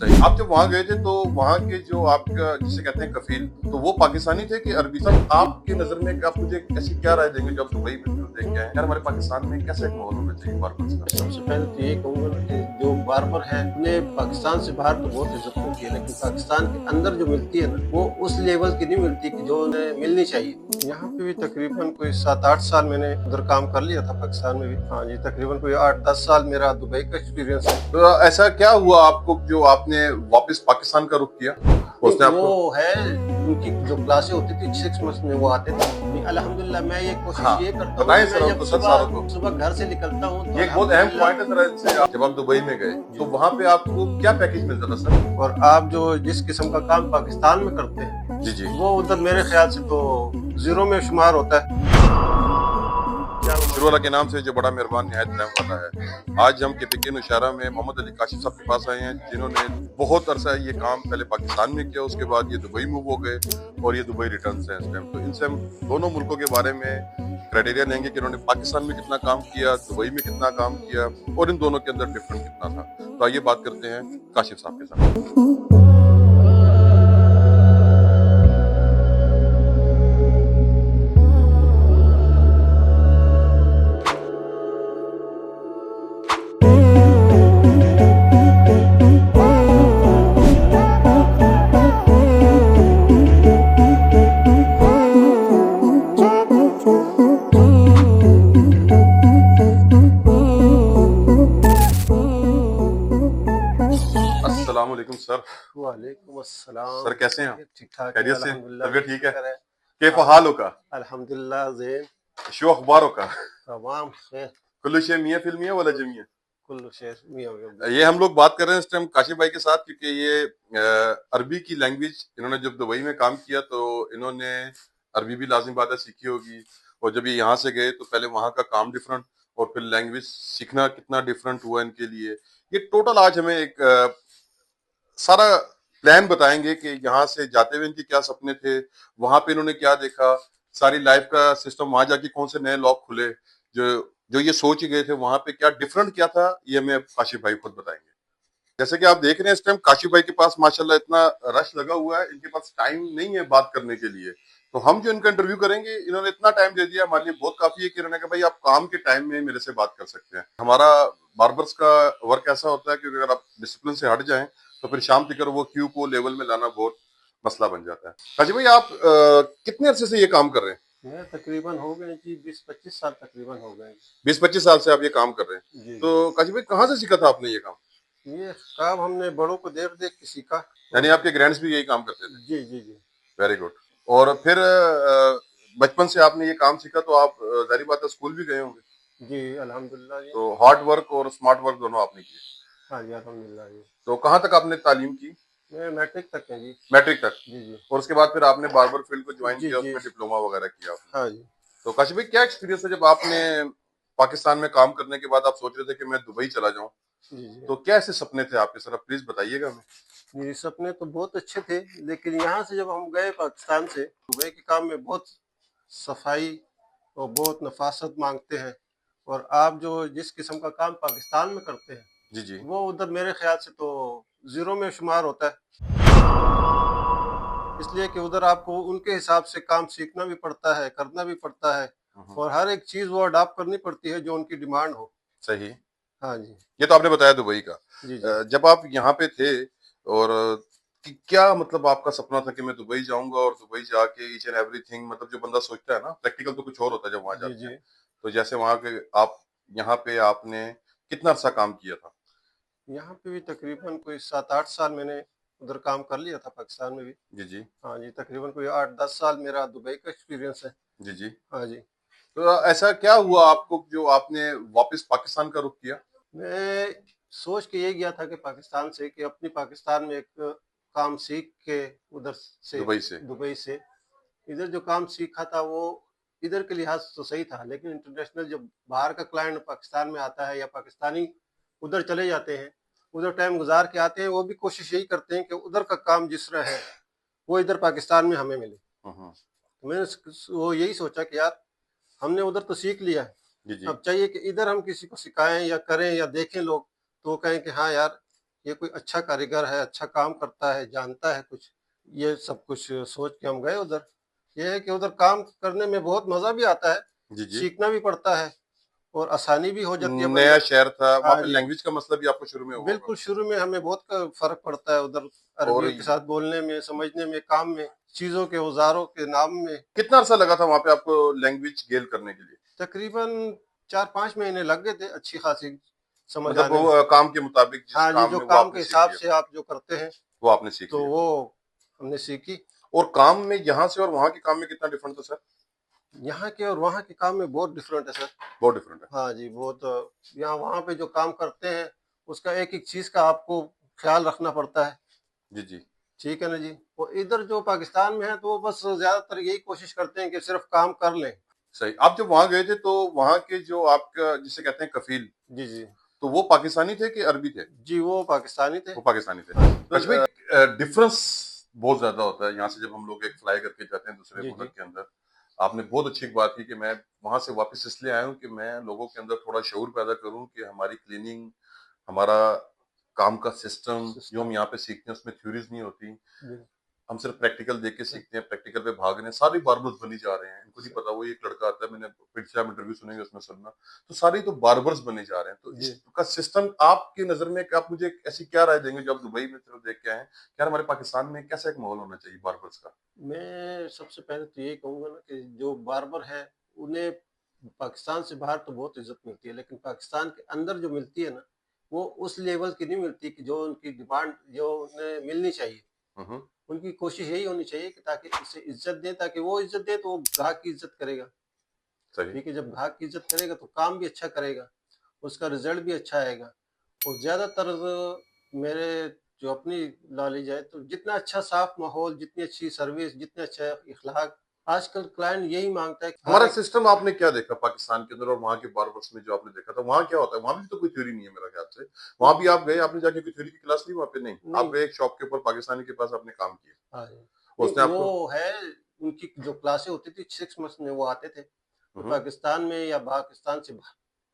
सही। आप जब वहाँ गए थे तो वहाँ के जो आपका जिसे कहते हैं कफील, तो वो पाकिस्तानी थे कि अरबी? सब आपकी नज़र में आप मुझे ऐसी क्या राय देंगे जो आप दुबई में जो देख के आए हैं? यार हमारे पाकिस्तान में कैसा एक माहौल होना चाहिए बार्बर्स का? सबसे पहले तो यही कहूँगा ना कि जो बार्बर है उन्हें पाकिस्तान से बाहर तो बहुत इज्जत मिलती है, लेकिन पाकिस्तान के अंदर जो मिलती है ना वो उस लेवल की नहीं मिलती कि जो उन्हें मिलनी चाहिए। यहाँ पे भी तकरीबन कोई 7-8 साल मैंने उधर काम कर लिया था पाकिस्तान में भी। हाँ जी, तकरीबन कोई 8-10 साल मेरा दुबई का एक्सपीरियंस है। तो ऐसा क्या हुआ आपको जो आपने वापस पाकिस्तान का रुख किया? उसने आपको वो है उनकी जो क्लासें होती थी 6 मंथ्स में वो आते थे। अल्हम्दुलिल्लाह मैं ये कोशिश हाँ, ये करता हूँ बताएं कि सर मैं हमको जब सर सारों को। सुबह घर से निकलता हूँ तो ये एक बहुत अहम अल्हम्दुलिल्लाह पॉइंट है जरा इनसे जब आप दुबई में गए तो वहाँ पे आपको क्या पैकेज मिलता था सर? और आप जो जिस किस्म का काम पाकिस्तान में करते हैं जी जी। वो उधर मेरे ख्याल से तो जीरो में शुमार होता है। शुरू के नाम से जो बड़ा मेहरबान निहायत रहम वाला है। आज हम केपीके नौशहरा में मोहम्मद अली काशिफ साहब के पास आए हैं जिन्होंने बहुत अरसा ये काम पहले पाकिस्तान में किया, उसके बाद ये दुबई मूव हो गए और ये दुबई रिटर्न है इस टाइम। तो इनसे हम दोनों मुल्कों के बारे में क्राइटेरिया लेंगे कि इन्होंने पाकिस्तान में कितना काम किया, दुबई में कितना काम किया और इन दोनों के अंदर डिफरेंस कितना था। तो आइए बात करते हैं काशिफ साहब के साथ। अस्सलाम वालेकुम सर। वालेकुम अस्सलाम। सर कैसे हैं आप? ठीक ठाक है खैरियत से? अल्हम्दुलिल्लाह। तबीयत ठीक है? शुक्र है। कैफ हाँ, हाल का? अल्हम्दुलिल्लाह ज़ेन शो अखबारों का? तमाम खैर कुल्लू शे मियाँ फिल्मिया वाला जमिया। कुल्लु शेर में हो गया। ये हम लोग बात कर रहे हैं इस टाइम काशिफ भाई के साथ क्योंकि ये अरबी की लैंग्वेज इन्होंने जब दुबई में काम किया तो इन्होंने अरबी भी लाजिम बात है सीखी होगी और जब ये यहाँ से गए तो पहले वहाँ का काम डिफरेंट और फिर लैंग्वेज सीखना कितना डिफरेंट हुआ इनके लिए। ये टोटल आज हमें एक सारा प्लान बताएंगे कि यहाँ से जाते हुए इनके क्या सपने थे, वहां पे इन्होंने क्या देखा, सारी लाइफ का सिस्टम वहां जाके कौन से नए लॉक खुले, जो जो ये सोच ही गए थे वहां पे क्या डिफरेंट क्या था, ये हमें अब काशिफ भाई खुद बताएंगे। जैसे कि आप देख रहे हैं इस टाइम काशिफ भाई के पास माशाल्लाह इतना रश लगा हुआ है, इनके पास टाइम नहीं है बात करने के लिए। तो हम जो इनका इंटरव्यू करेंगे इन्होंने इतना टाइम दे दिया हमारे लिए बहुत काफी है कि इन्होंने कहा भाई आप काम के टाइम में मेरे से बात कर सकते हैं। हमारा बार्बर्स का वर्क ऐसा होता है कि अगर आप डिसिप्लिन से हट जाएं तो फिर शाम तक वो क्यू को लेवल में लाना बहुत मसला बन जाता है। काशिफ भाई आप कितने अरसे से ये काम कर रहे हैं? मैं तकरीबन हो गए जी 20-25 साल तकरीबन हो गए। 20-25 साल से आप ये काम कर रहे हैं? जी तो काशिफ भाई कहाँ से सीखा था आपने ये काम? ये काम हमने बड़ों को देख देख के सीखा। यानी आपके ग्रैंड्स भी यही काम करते थे? जी जी जी। Very good. और फिर बचपन से आपने ये काम सीखा तो आप जाहिर बात है स्कूल भी गए होंगे? जी अल्हम्दुलिल्लाह जी। तो हार्ड वर्क और स्मार्ट वर्क दोनों आपने किए। हाँ जी अल्हम्दुलिल्लाह जी। तो कहाँ तक आपने तालीम की? मैं मैट्रिक तक है जी। मैट्रिक तक? जी जी। और उसके बाद फिर आपने बार्बर फील्ड को ज्वाइन जी किया, जी। उसमें डिप्लोमा वगैरह किया आपने? हाँ जी। तो काशिफ भाई क्या एक्सपीरियंस है जब आपने पाकिस्तान में काम करने के बाद आप सोच रहे थे कि मैं दुबई चला जाऊं, जी जी। तो क्या ऐसे सपने थे आपके सर? प्लीज बताइएगा हमें। मेरे सपने तो बहुत अच्छे थे, लेकिन यहाँ से जब हम गए पाकिस्तान से दुबई के काम में बहुत सफाई और बहुत नफासत मांगते हैं। और आप जो जिस किस्म का काम पाकिस्तान में करते हैं जी जी। वो उधर मेरे ख्याल से तो जीरो में शुमार होता है। इसलिए कि उधर आपको उनके हिसाब से काम सीखना भी पड़ता है, करना भी पड़ता है और हर एक चीज़ वो अडॉप्ट करनी पड़ती है जो उनकी डिमांड हो। सही। हाँ जी। ये तो आपने बताया दुबई का। जी जी। जब आप यहाँ पे थे और क्या मतलब आपका सपना था कि मैं दुबई जाऊंगा और दुबई जाके ईच एंड एवरीथिंग, मतलब जो बंदा सोचता है ना प्रैक्टिकल तो कुछ और होता है जब वहां जी जाते हैं। जी। तो जैसे वहां के आप यहाँ पे आपने कितना अर्सा काम किया था? यहाँ पे भी तकरीबन कोई 7-8 साल मैंने उधर काम कर लिया था पाकिस्तान में भी। जी जी। हाँ जी, तकरीबन कोई 8-10 साल मेरा दुबई का एक्सपीरियंस है। जी जी। हाँ जी। तो ऐसा क्या हुआ आपको जो आपने वापस पाकिस्तान का रुख किया? मैं सोच के ये गया था कि पाकिस्तान से कि अपनी पाकिस्तान में एक काम सीख के उधर से दुबई से? दुबई से इधर जो काम सीखा था वो इधर के लिहाज तो सही था, लेकिन इंटरनेशनल जब बाहर का क्लाइंट पाकिस्तान में आता है या पाकिस्तानी उधर चले जाते हैं, उधर टाइम गुजार के आते हैं, वो भी कोशिश यही करते हैं कि उधर का काम जिस तरह है वो इधर पाकिस्तान में हमें मिले। हम्म। तो मैंने वो यही सोचा कि यार हमने उधर तो सीख लिया है, जी जी। अब चाहिए कि इधर हम किसी को सिखाएं या करें या देखें लोग तो वो कहें कि हाँ यार ये कोई अच्छा कारीगर है, अच्छा काम करता है, जानता है कुछ, ये सब कुछ सोच के हम गए उधर। ये है कि उधर काम करने में बहुत मजा भी आता है, जी जी। सीखना भी पड़ता है और आसानी भी हो जाती है नया बंदे। शहर था, वहां हाँ पे जी, लैंग्वेज का मसला भी आपको शुरू में हुआ होगा। बिल्कुल शुरू में हमें बहुत फर्क पड़ता है उधर, और अरबियों के साथ बोलने में, समझने में, काम में, चीजों के औजारों के नाम में। कितना अरसा लगा था वहां पे आपको लैंग्वेज गेल करने के लिए? तकरीबन 4-5 महीने लग गए थे अच्छी खासी समझ मतलब आने में। वो काम के मुताबिक जिस हाँ जी, काम जो में वो काम आपने के सीख हिसाब लिया, से आप जो करते हैं, वो आपने सीख तो लिया। वो हमने सीखी। और काम में यहाँ से और वहां के काम में कितना डिफरेंट था सर? यहाँ के और वहाँ के काम में बहुत डिफरेंट है सर। बहुत डिफरेंट है। हाँ जी, बहुत। यहाँ वहाँ पे जो काम करते हैं, उसका एक-एक चीज़ का आपको ख्याल रखना पड़ता है। जी जी। ठीक है ना जी? और इधर जो पाकिस्तान में है, तो वो बस ज़्यादातर यही कोशिश करते हैं कि सिर्फ़ काम कर लें। सही। आप जब वहां गए थे तो वहां के जो आपका जिसे कहते हैं कफील, जी, जी। तो वो पाकिस्तानी थे कि अरबी थे? जी, वो पाकिस्तानी थे। वो पाकिस्तानी थे। हाँ जी। तो डिफरेंस बहुत ज्यादा होता है यहाँ से जब हम लोग एक फ्लाई करके जाते हैं दूसरे जी, मुल्क जी। के अंदर। आपने बहुत अच्छी एक बात की कि मैं वहां से वापस इसलिए आया हूँ कि मैं लोगों के अंदर थोड़ा शऊर पैदा करूँ कि हमारी क्लीनिंग, हमारा काम का सिस्टम जो हम सिस्टम। यहाँ पे सीखते हैं उसमें थ्योरीज नहीं होती। जी। हम सिर्फ प्रैक्टिकल देख के सीखते हैं, प्रैक्टिकल पे भाग रहे हैं, सारे बार्बर्स बनी जा रहे हैं। इनको नहीं पता वो एक लड़का आता है, मैंने पिछले आप इंटरव्यू सुनेंगे उसमें सुनना, तो सारे तो बार्बर्स बने जा रहे हैं। तो जी। इसका सिस्टम आपकी नजर में आप मुझे ऐसी क्या राय देंगे जो आप दुबई में सिर्फ देख के आए हैं, क्या हमारे पाकिस्तान में कैसा एक माहौल होना चाहिए बार्बर्स का? मैं सबसे पहले तो यही कहूँगा ना कि जो बार्बर हैं, उन्हें पाकिस्तान से बाहर तो बहुत इज़्ज़त मिलती है, लेकिन पाकिस्तान के अंदर जो मिलती है ना, वो उस लेवल की नहीं मिलती कि जो उनकी डिमांड जो उन्हें मिलनी चाहिए। हम्म। उनकी कोशिश यही होनी चाहिए कि ताकि इसे इज़्ज़त दें, ताकि वो इज़्ज़त दे तो वो ग्राहक की इज़्ज़त करेगा। सही। ठीक है, जब ग्राहक की इज़्ज़त करेगा तो काम भी अच्छा करेगा, उसका रिज़ल्ट भी अच्छा आएगा। और ज़्यादातर मेरे जो अपनी नॉलेज है, तो जितना अच्छा साफ माहौल, जितनी अच्छी सर्विस, जितना अच्छा इखलाक, आजकल क्लाइंट यही मांगता है कि हर हमारा एक। सिस्टम आपने क्या देखा पाकिस्तान के अंदर और वहां के बार्बर्स में जो आपने देखा था, वहां क्या होता है? वहां भी तो कोई थ्योरी नहीं है मेरा ख्याल से। वहां भी आप गए, आपने जाके कोई थ्योरी की क्लास ली वहां पे? नहीं, आप नहीं। गए एक शॉप के ऊपर पाकिस्तानी के पास आपने काम किया, हाँ जी। नहीं, उसने आपको। वो है, उनकी जो क्लासें होती थी 6 मंथ्स में वो आते थे। तो हम्म। पाकिस्तान में या पाकिस्तान से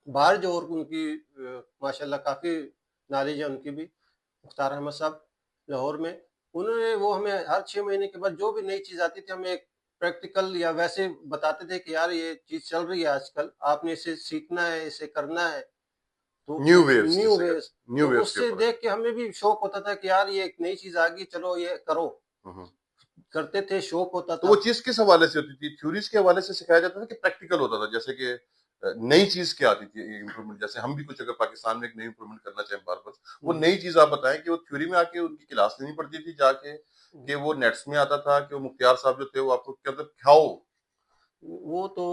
बाहर जो और उनकी माशाल्लाह काफ़ी नॉलेज है उनकी भी, मुख्तार अहमद साहब लाहौर में, उन्होंने वो हमें हर 6 महीने के बाद जो भी नई चीज़ आती थी हमें एक प्रैक्टिकल या वैसे बताते थे कि यार ये चीज़ चल रही है आजकल, आपने इसे सीखना है, इसे करना है। तो न्यू वेव्स न्यू जिसे वेज़, कहते हैं, न्यू तो वेव्स के उससे ऊपर। देख के हमें भी शौक होता था कि यार ये एक नई चीज़ आ गई, चलो ये करो। हम्म। करते थे, शौक होता तो था। वो चीज किस हवाले से होती थी? थ्योरीज के हवाले से सिखाया जाता था कि प्रैक्टिकल होता था? जैसे कि नई चीज क्या आती थी इम्प्रूवमेंट, जैसे हम भी कुछ अगर पाकिस्तान में एक नई इम्प्रूवमेंट करना चाहें बार बार, वो हुँ, नई चीज आप बताएं कि वो थ्योरी में आके उनकी क्लास लेनी पड़ती थी जाके, हुँ। कि वो नेट्स में आता था कि वो मुख्तियार साहब जो थे वो आपको क्या मतलब खाओ, वो तो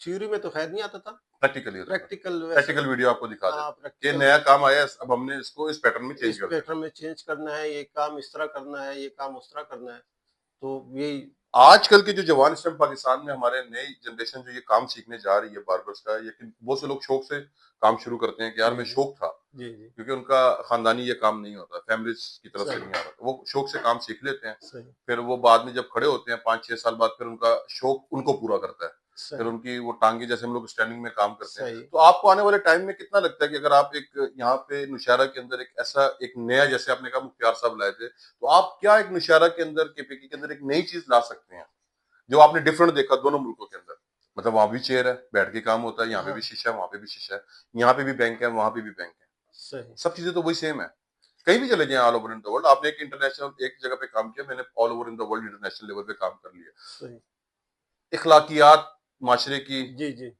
थ्योरी में तो ख़ैर नहीं आता था, प्रैक्टिकली होता था? प्रैक्टिकल वैसे। प्रैक्टिकल वीडियो आपको दिखा हाँ, देते कि प्रैक्टिकल नया वैसे। काम आया है, अब हमने इसको इस पैटर्न में चेंज इस कर देना पैटर्न है। में चेंज करना है, ये काम इस तरह करना है, ये काम उस तरह करना है, तो यही। आजकल के जो जवान इस टाइम पाकिस्तान में हमारे नई जनरेशन जो ये काम सीखने जा रही है बार्बर्स का, ये बहुत से लोग शौक से काम शुरू करते हैं कि यार जी, मैं जी। शौक था, जी, जी। क्योंकि उनका खानदानी ये काम नहीं होता, फैमिलीज की तरफ से सही, नहीं आ रहा, वो शौक से काम सीख लेते हैं। सही, फिर वो बाद में जब खड़े होते हैं 5-6 साल बाद, फिर उनका शौक उनको पूरा करता है। फिर सही, उनकी वो टांगे, जैसे हम लोग स्टैंडिंग में काम करते हैं, सही। तो आपको आने वाले टाइम में कितना लगता है कि अगर आप एक यहाँ पे नौशहरा के अंदर एक ऐसा एक नया, जैसे आपने कहा मुख्तियार साहब लाए थे, तो आप क्या एक नौशहरा के अंदर केपीके के अंदर एक नई चीज ला सकते हैं जो आपने डिफरेंट देखा दोनों मुल्कों के अंदर? मतलब वहां भी चेयर है, बैठ के काम होता है, यहाँ पे भी हाँ, शीशा है, वहां पे भी शीशा है, यहाँ पे भी बैंक है, वहां पे भी बैंक है, सही। सब चीजें तो वही सेम है। कहीं भी चले जाएं all over in the world, आपने एक इंटरनेशनल एक जगह पे काम किया, मैंने all over in the world international level पे काम कर लिया। सही। इखलाकियात माशरे की, जी, जी।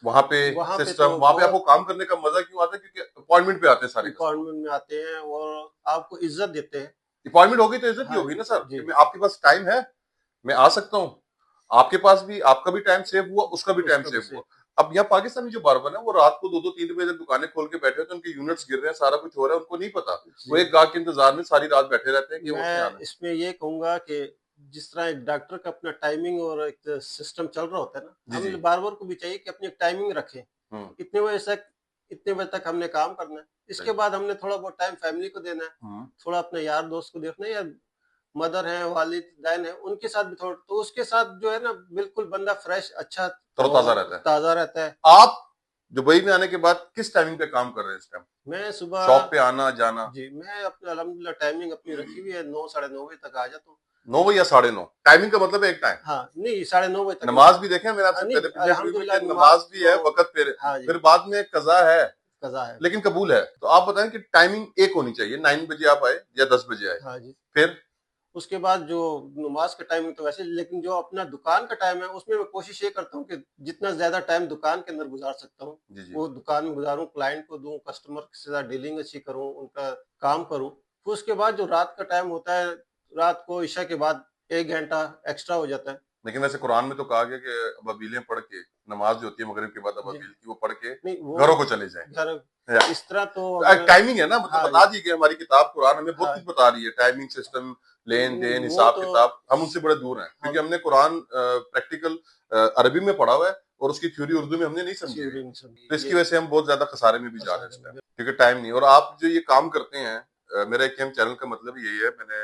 वहां पे वहाँ पे सिस्टम, तो वहां पे आपको बहुत काम करने का मजा क्यों आता है? क्योंकि अपॉइंटमेंट पे आते हैं सारे कस्टमर। डिपार्टमेंट में आते हैं और आपको इज़्ज़त देते हैं। अपॉइंटमेंट होगी तो इज्जत ही हाँ होगी जी, ना सर, जी। कि मैं आपके पास टाइम है, मैं आ सकता हूँ, आपके पास भी आपका भी टाइम सेव हुआ, उसका भी टाइम उसका भी सेव सही। हुआ। अब यहाँ पाकिस्तानी जो बार्बर है वो रात को 2-2 3 बजे तक दुकानें खोल के बैठे होते हैं, उनके यूनिट्स गिर रहे हैं, सारा कुछ हो रहा है, उनको नहीं पता, वो जी। एक गाहक के इंतजार में सारी रात बैठे रहते हैं कि वो उसने मैं आना है। इसमें ये कहूँगा कि जिस तरह एक डॉक्टर का अपना टाइमिंग और एक सिस्टम चल रहा होता है ना, जी जी। हम बार्बर को भी चाहिए कि अपनी एक टाइमिंग रखें। हम्म। इतने बजे से इतने बजे तक हमने काम करना है। इसके सही। बाद हमने थोड़ा बहुत टाइम फैमिली को देना है, हम्म। थोड़ा अपने यार दोस्त को देखना है, या मदर हैं, वालिदैन हैं, उनके साथ भी थोड़ा, तो उसके साथ जो है ना बिल्कुल बंदा फ्रेश अच्छा तरोताजा और रहता है। ताज़ा रहता है। आप दुबई में आने के बाद किस टाइमिंग पे काम कर रहे हैं इस टाइम? मैं सुबह शॉप पे आना जाना? जी मैं अपना अल्हम्दुलिल्लाह टाइमिंग अपनी रखी हुई है, 9 साढ़े 9 बजे तक आ जाता हूँ। 9 या 9:30? टाइमिंग का मतलब है एक टाइम। हाँ, नहीं 9:30 बजे तक नमाज भी देखें मैंने आपसे नहीं पहले पिछले इंटरव्यू में अल्हम्दुलिल्लाह कि नमाज नमाज भी है तो वक़्त पे, हाँ जी, फिर बाद में कज़ा है, कज़ा है। लेकिन कबूल है। तो आप बताएं कि टाइमिंग एक होनी चाहिए, 9 बजे आप आए या 10 बजे आए, हाँ जी। फिर? उसके बाद जो नमाज का टाइम है तो वैसे, लेकिन जो अपना दुकान का टाइम है उसमें मैं कोशिश ये करता हूँ कि जितना ज्यादा टाइम दुकान के अंदर गुजार सकता हूँ जी जी। वो दुकान में गुजारूं, क्लाइंट को दूं, कस्टमर के साथ डीलिंग अच्छी करूं, उनका काम करूं। फिर उसके बाद जो रात का टाइम होता है, रात को ईशा के बाद 1 घंटा एक्स्ट्रा हो जाता है। लेकिन वैसे कुरान में तो कहा गया कि अबाबीलें पढ़ के, नमाज जो होती है मगरिब के बाद जी अबाबील की, वो पढ़ के नहीं वो घरों को चले जाएं। घर या इस तरह तो अगर टाइमिंग है ना, मतलब हाँ बता जी दी कि हमारी किताब कुरान हमें बहुत कुछ हाँ बता रही है, टाइमिंग सिस्टम, लेन देन, वो हिसाब तो किताब, हम उनसे बड़े दूर हैं क्योंकि हम हमने कुरान प्रैक्टिकल अरबी में पढ़ा हुआ है और उसकी थ्योरी उर्दू में हमने नहीं समझी हुई। थ्योरी नहीं समझी तो इसकी ये वजह से हम बहुत ज्यादा खसारे में भी जा रहे हैं फसाद इस टाइम, है। क्योंकि टाइम नहीं। और आप जो ये काम करते हैं, मेरा एक चैनल का मतलब यही है, मैंने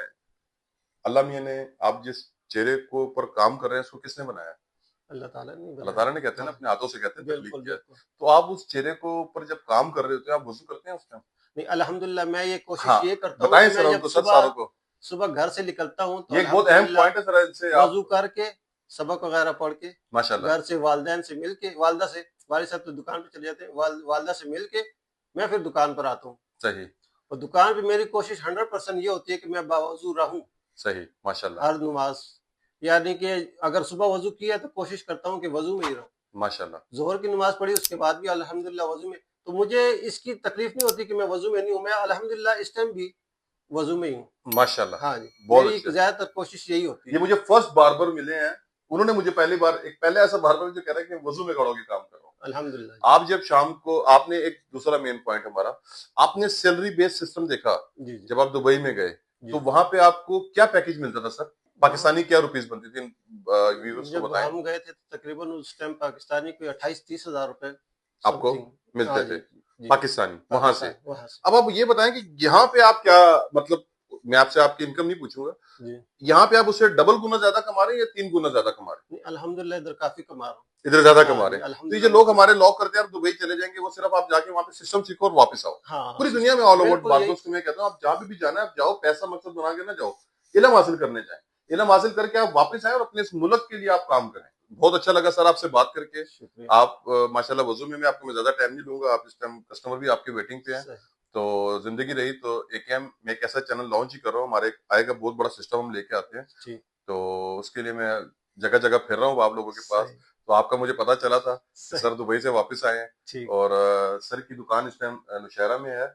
अल्लाह मियां ने, आप जिस चेहरे को ऊपर काम कर रहे हैं उसको किसने बनाया? अल्लाह ताला ने अल्लाह बनाया। ताला ने, कहते हैं ना, हाँ अपने हाथों से, कहते हैं तखलीक बिल्कुल किया है। बिल्कुल। तो आप उस चेहरे को ऊपर जब काम कर रहे होते हैं, आप वजू करते हैं उस टाइम? नहीं अल्हम्दुलिल्लाह मैं ये कोशिश हाँ, ये करता हूँ बताएं कि सर मैं जब उनको, सर सुबह सारों को। सुबह घर से निकलता हूँ तो ये एक बहुत अहम अल्हम्दुलिल्लाह पॉइंट है सर, इनसे आप वजू करके सबक वगैरह पढ़ के माशाल्लाह। घर से वालदैन से मिल के, वालदा से, वालिद साहब तो दुकान पे चले जाते हैं, वालदा से मिल के मैं फिर दुकान पर आता हूँ। सही, और दुकान पे मेरी कोशिश 100% ये होती है कि मैं बावजू रहूं सही, माशाल्लाह, हर नमाज, यानी कि अगर सुबह वजू किया तो कोशिश करता हूँ कि वजू में ही रहूं। माशाल्लाह, जोहर की नमाज पढ़ी उसके बाद भी अल्हम्दुलिल्लाह वजू में, तो मुझे इसकी तकलीफ नहीं होती कि मैं वजू में नहीं हूँ, मैं अल्हम्दुलिल्लाह इस टाइम भी वजू में ही हूँ। माशाल्लाह, हाँ जी, बहुत मेरी अच्छे। ज्यादातर कोशिश यही होती ये है। मुझे फर्स्ट बार्बर मिले हैं, उन्होंने मुझे पहली बार, एक पहले ऐसा बार्बर जो कह रहा है कि वजू में खड़ो के काम करो। अल्हम्दुलिल्लाह आप जब शाम को, आपने एक दूसरा मेन पॉइंट हमारा, आपने सैलरी बेस्ड सिस्टम देखा जी जी जब आप दुबई में गए, तो जी। वहां पे आपको क्या पैकेज मिलता था सर? वहाँ पाकिस्तानी क्या रुपीस बनती थी? व्यूअर्स को जब बताएं। हम गए थे तो तकरीबन उस टाइम पाकिस्तानी कोई 28-30 हज़ार रुपए आपको समथिंग। मिलते हाँ थे जी जी। पाकिस्तानी वहां से? पाकिस्तान वहां से अब आप ये बताएं कि यहाँ पे आप क्या, मतलब मैं आपसे आपकी इनकम नहीं पूछूंगा, जी। यहाँ पे आप उससे डबल गुना ज्यादा कमा रहे हैं या 3 गुना ज्यादा कमा रहे नहीं अल्हम्दुलिल्लाह इधर काफी कमा रहा हूँ। हैं? इधर ज्यादा हाँ कमा जी रहे हैं। तो ये जो अल्हम्दुलिल्लाह लोग मतलब हमारे लॉक करते हैं आप दुबई चले जाएंगे, वो सिर्फ आप जाके वहां पे सिस्टम सीखो और वापस आओ। हाँ पूरी दुनिया में सिस्टम ऑल ओवर बिल्कुल यही। बारबर्स को मैं कहता हूँ, आप जहां भी जाना है आप जाओ, पैसा मकसद बना के ना जाओ, इलम हासिल करने जाए, इलम हासिल करके आप वापस आए और अपने इस मुल्क के लिए आप काम करें। बहुत अच्छा लगा सर आपसे बात करके। शुक्रिया। आप माशाल्लाह, वजू में मैं आपको, मैं ज्यादा टाइम नहीं लूंगा, आप इस टाइम कस्टमर भी आपके वेटिंग पे हैं। सही तो जिंदगी रही तो एकेएम मैं एक ऐसा चैनल लॉन्च ही कर रहा हूँ, हमारे आएगा बहुत बड़ा सिस्टम हम लेके आते हैं। ठीक। तो उसके लिए मैं जगह जगह फिर रहा हूँ आप लोगों के पास। सही तो आपका मुझे पता चला था कि सही। सर दुबई से वापस आए हैं, ठीक। और सर की दुकान इस टाइम नौशहरा में है,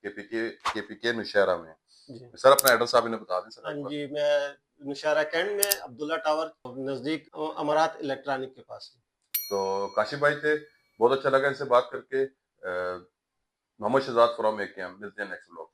केपीके नौशहरा में। जी सर अपना एड्रेस आप इन्हें बता दें सर हाँ एक बार। जी मैं नौशहरा कैंट में अब्दुल्ला टावर नजदीक अमारात इलेक्ट्रॉनिक के पास। तो काशिफ भाई थे, बहुत अच्छा लगा इनसे बात करके। मोहम्मद शहजाद फ्रॉम एकेएम, मिलते हैं नेक्स्ट ब्लॉग।